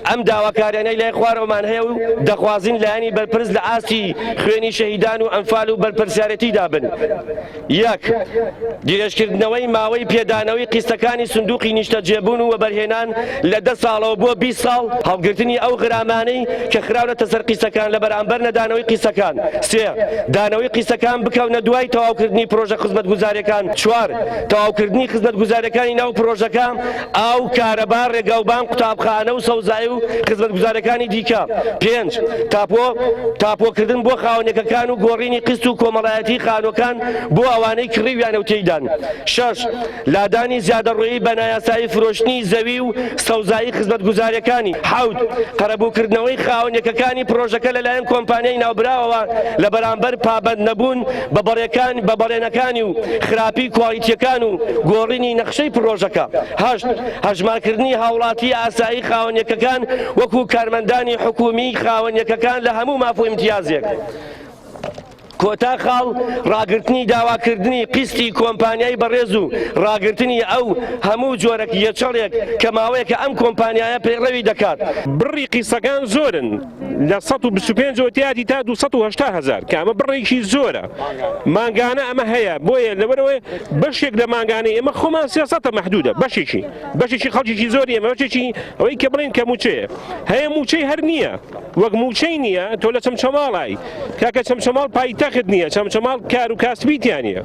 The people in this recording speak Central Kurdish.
ئەم داواکاریانەی لای خوارەوەمان هەیە و دەخوازین لایەنی بەرپرس لە ئاستی خوێنی شەهیدان و ئەنفال و بەرپرسیارەتیدا بن. یەک، درێژکردنەوەی ماوەی پێدانەوەی قیستەکانی سندوقی نیشتەجێبوون و وەبەرهێنان لە 10 ساڵەوە بۆ 20 ساڵ، هەڵگرتنی ئەو غرامانەی کە خراونەتە سەر قیسەکان لە بەرامبەر نەدانەوەی قیسەکان. سێ، دانەوەی قیسەکان بکەونە دوای تەواوکردنی پرۆژە خزمەتگوزاریەکان. چوار، تەواوکردنی خزمەتگوزاریەکانی ناو پرۆژەکە ئاو کارەبار ڕێگاوبان قوتابخانە و سەوزایی و خزمەتگوزاریەکانی دیکە. پێنج، تاپۆکردن بۆ خاوەنێکەکان و گۆڕینی قست و کۆمەڵایەتی خانووەکان بۆ ئەوانەی کڕیویانە و تێیدان. شەش، لادانی زیادەڕوویی بە نایاسایی فرۆشتنی زەوی و سەوزایی خزمەتگوزاریەکانی. حەوت، قەرەبووکردنەوەی خاوەنێکەکانی پرۆژەکە لەلایەن کۆمپانیای ناوبراوەوە لە بەرامبەر پابەند نەبوون بە بەڵێنەکانی و خراپی کواڵیتیەکان و گۆڕینی نەخشەی پرۆژەکە. هەشت، هەژمارکردنی هاوڵاتی ئاسایی خاوەنێکەکان وەکو کارمەندانی حکومی خاوەنێکەکان لە هەموو مافۆ ئیمتیازێک. کۆتا خاڵ ڕاگررتنی داواکردنی قستی کۆمپانیای بەڕێز و ڕاگررتنی ئەو هەموو جۆرەك یەچەڵێک کە ماوەیەکە ئەم کۆمپانیایە پێڕەوی دەکات. بڕی قیسەکان زۆرن لە 125 وتیاتی تا 280,000 کە ئەمە بڕێکی زۆرە. مانگانە ئەمە هەیە بۆیە لەبەرەوەی بەشێک لە مانگانەی ئێمە خۆمان سیاسەتە مەحدودە بەشێکی خەڵکیی زۆری ئێمە بەشێکی ئەوەی کە بڵێن کە موچەیە هەیە موچەی هەر نییە وەک موچەی نییە تۆ لە چەمچەماڵی کاکە چەمچەماڵ پایتەخت نییە چەمچەماڵ کار و کاسبیتیان نییە.